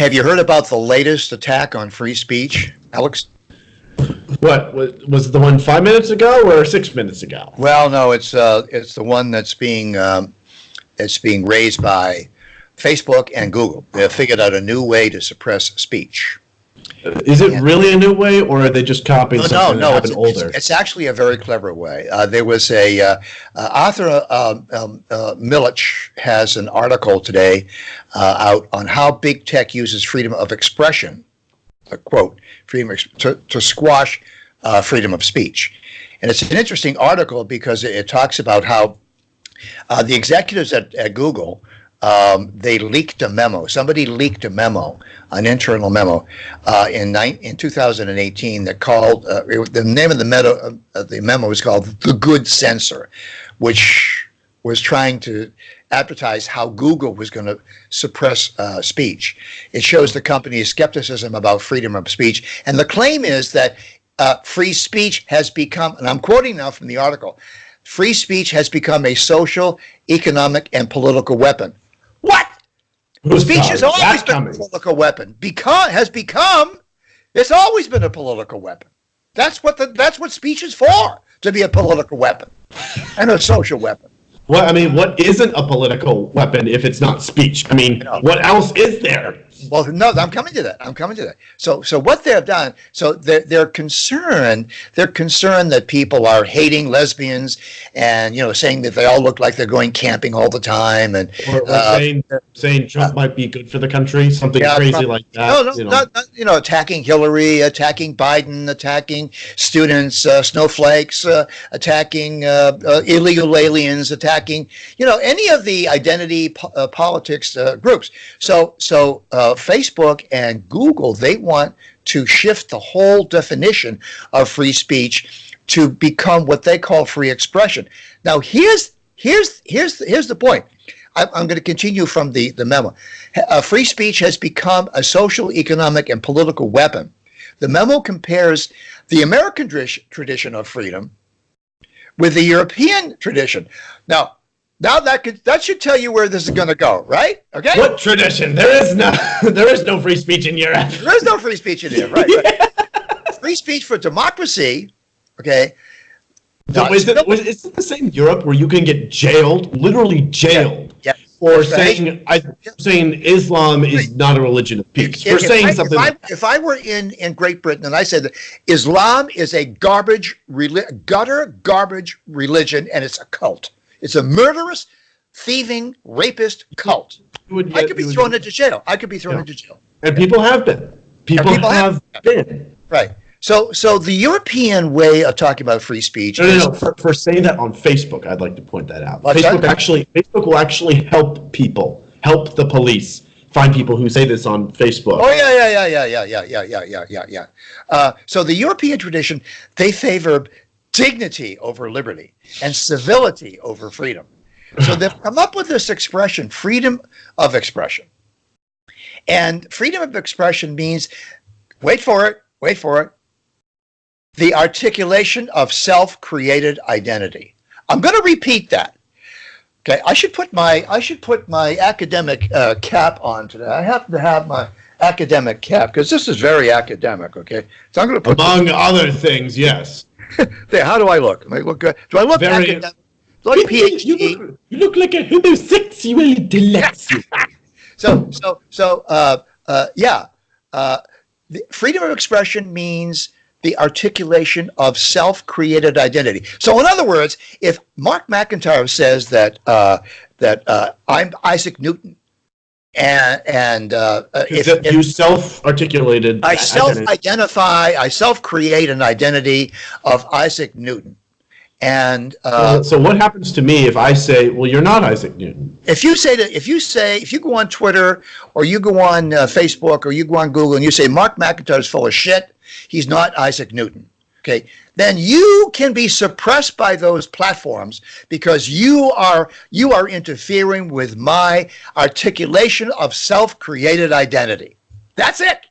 Have you heard about the latest attack on free speech, Alex? What was it, the one 5 minutes ago or 6 minutes ago? Well, no, it's the one that's being raised by Facebook and Google. They have figured out a new way to suppress speech. Is it really a new way, or are they just copying something that happened older? It's actually a very clever way. There was Arthur Milich has an article today out on how big tech uses freedom of expression, a quote, to squash freedom of speech. And it's an interesting article because it talks about how the executives at Google, they leaked a memo. Somebody leaked a memo, an internal memo, in 2018 that called the name of the memo was called "The Good Censor," which was trying to advertise how Google was going to suppress speech. It shows the company's skepticism about freedom of speech, and the claim is that free speech has become, and I'm quoting now from the article, free speech has become a social, economic, and political weapon. What? Speech has always been a political weapon. It's always been a political weapon. That's what speech is for, to be a political weapon and a social weapon. Well, I mean, what isn't a political weapon if it's not speech? I mean, what else is there? Well, no, I'm coming to that. So what they've done, so they're concerned that people are hating lesbians and, saying that they all look like they're going camping all the time, and or saying Trump might be good for the country, something crazy like that. Not attacking Hillary, attacking Biden, attacking students, snowflakes, attacking illegal aliens, attacking any of the identity politics groups. So Facebook and Google, they want to shift the whole definition of free speech to become what they call free expression. Now, here's the point. I'm going to continue from the memo. Free speech has become a social, economic, and political weapon. The memo compares the American tradition of freedom with the European tradition. Now that should tell you where this is going to go, right? Okay. What tradition? There is no free speech in Europe. There is no free speech in Europe, right? Free speech for democracy, okay. So is it the same Europe where you can get jailed, literally jailed, for saying Islam is not a religion of peace? If I were in Great Britain and I said that Islam is a gutter garbage religion and it's a cult. It's a murderous, thieving, rapist cult. I could be thrown into jail. And people have been. People have been. Right. So the European way of talking about free speech. No. For saying that on Facebook, I'd like to point that out. Facebook will actually help the police find people who say this on Facebook. Oh yeah. So the European tradition, they favor dignity over liberty and civility over freedom. So they've come up with this expression, freedom of expression. And freedom of expression means, wait for it, the articulation of self-created identity. I'm going to repeat that. Okay, I should put my academic cap on today. I happen to have my academic cap because this is very academic. Okay, so I'm going to put other things, yes. There, how do I look? Do I look good? Do I look academic? Do I look PhD? You look like a homosexual intellectual. The freedom of expression means the articulation of self-created identity. So, in other words, if Mark McIntyre says that I'm Isaac Newton, and if you self-articulated, I self-identify, I self-create an identity of Isaac Newton. And so what happens to me if I say, well, you're not Isaac Newton? If you go on Twitter or you go on Facebook or you go on Google and you say Mark McIntyre is full of shit, he's not Isaac Newton. Okay, then you can be suppressed by those platforms because you are interfering with my articulation of self-created identity. That's it.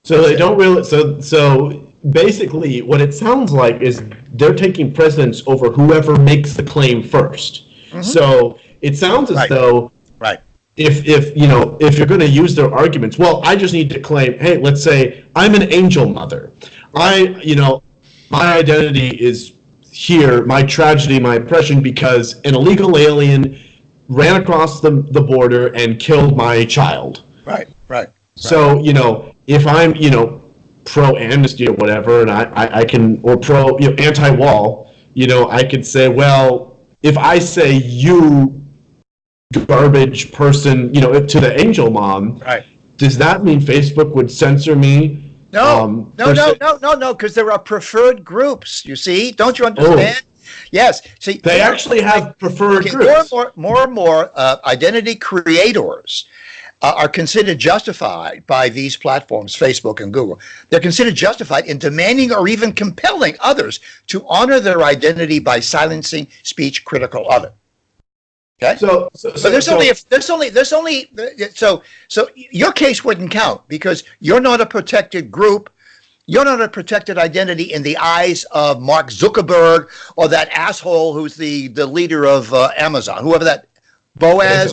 So they don't really. So basically, what it sounds like is they're taking precedence over whoever makes the claim first. Mm-hmm. So it sounds as though if you're going to use their arguments, well, I just need to claim, hey, let's say I'm an angel mother. My identity is here, my tragedy, my oppression, because an illegal alien ran across the border and killed my child. Right. So, if I'm, pro-amnesty or whatever, and I can, or pro, anti-wall, I could say, well, if I say you garbage person, to the angel mom, right, does that mean Facebook would censor me? No, because there are preferred groups, you see? Don't you understand? Yes. See, they actually have preferred groups. More and more identity creators are considered justified by these platforms, Facebook and Google. They're considered justified in demanding or even compelling others to honor their identity by silencing speech critical of it. Okay. So your case wouldn't count because you're not a protected group. You're not a protected identity in the eyes of Mark Zuckerberg or that asshole who's the leader of Amazon, whoever that Bezos.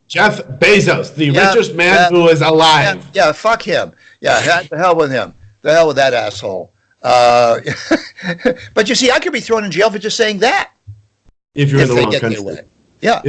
Jeff Bezos, the richest man who is alive. Yeah, fuck him. Yeah, the hell with him. The hell with that asshole. But you see, I could be thrown in jail for just saying that. If you're in the wrong country. Yeah.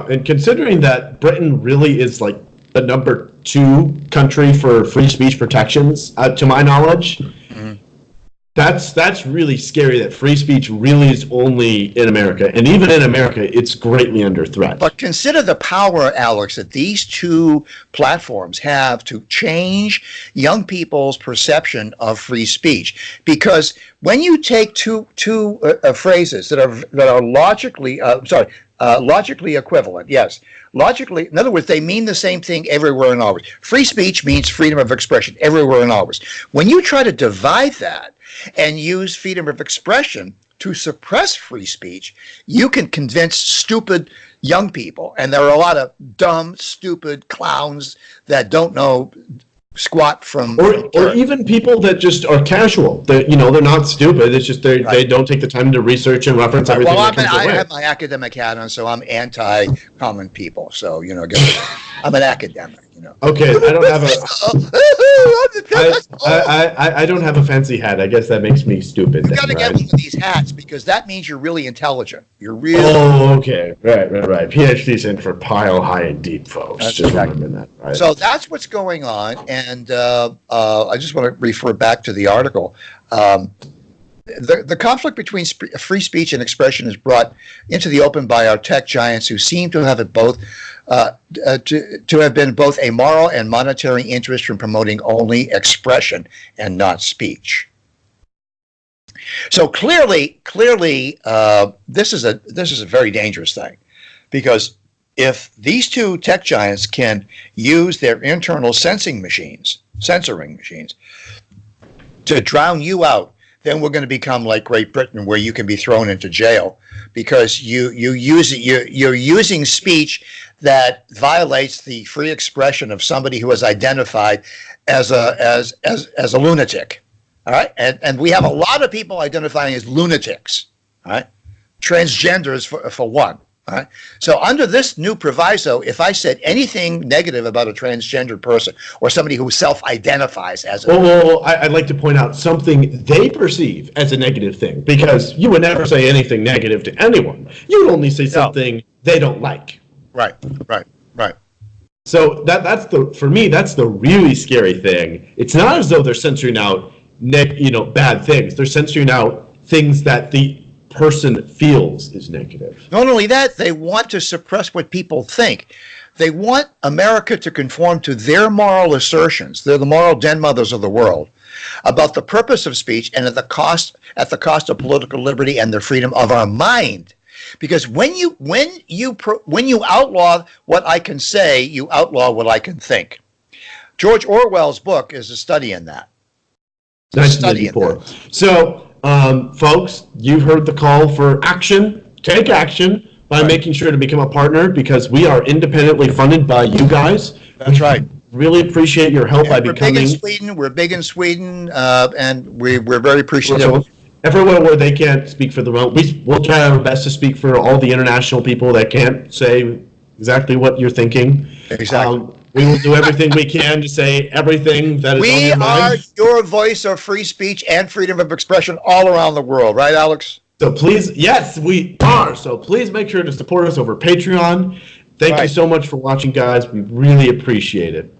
And considering that Britain really is like the number 2 country for free speech protections, to my knowledge, that's really scary that free speech really is only in America. And even in America, it's greatly under threat. But consider the power, Alex, that these 2 platforms have to change young people's perception of free speech. Because when you take two phrases that are logically equivalent, yes. Logically, in other words, they mean the same thing everywhere and always. Free speech means freedom of expression everywhere and always. When you try to divide that and use freedom of expression to suppress free speech, you can convince stupid young people, and there are a lot of dumb, stupid clowns that don't know squat from or even people that just are casual, that they're not stupid, it's just they don't take the time to research and reference everything. Well, I have my academic hat on, so I'm anti-common people, so I'm an academic. Okay, I don't have I don't have a fancy hat. I guess that makes me stupid. You got to get one of these hats because that means you're really intelligent. You're really. Oh, okay, right. PhD stands for pile high and deep, folks. That's just exactly. remember that. Right? So that's what's going on, and I just want to refer back to the article. The conflict between free speech and expression is brought into the open by our tech giants, who seem to have both to have been both a moral and monetary interest from promoting only expression and not speech. So clearly, this is a very dangerous thing, because if these 2 tech giants can use their internal censoring machines to drown you out, then we're going to become like Great Britain, where you can be thrown into jail because you're using speech that violates the free expression of somebody who is identified as a lunatic. All right, and we have a lot of people identifying as lunatics. All right, transgenders for one. All right. So under this new proviso, if I said anything negative about a transgender person or somebody who self-identifies as a... Well, I'd like to point out something they perceive as a negative thing, because you would never say anything negative to anyone. You would only say something they don't like. Right. So for me, that's the really scary thing. It's not as though they're censoring out bad things. They're censoring out things that the person feels is negative. Not only that, they want to suppress what people think. They want America to conform to their moral assertions. They're the moral den mothers of the world about the purpose of speech and at the cost of political liberty and the freedom of our mind. Because when you outlaw what I can say, you outlaw what I can think. George Orwell's book is a study in that. 1984. So, folks, you've heard the call for action. Take action by making sure to become a partner, because we are independently funded by you guys. That's right. Really appreciate your help by becoming. We're big in Sweden, and we're very appreciative. Everywhere where they can't speak for their own, we'll try our best to speak for all the international people that can't say exactly what you're thinking. Exactly. We will do everything we can to say everything that is on We your are mind. your voice of free speech and freedom of expression all around the world, right, Alex? So please, yes, we are. So please make sure to support us over Patreon. Thank you Right. so much for watching, guys. We really appreciate it.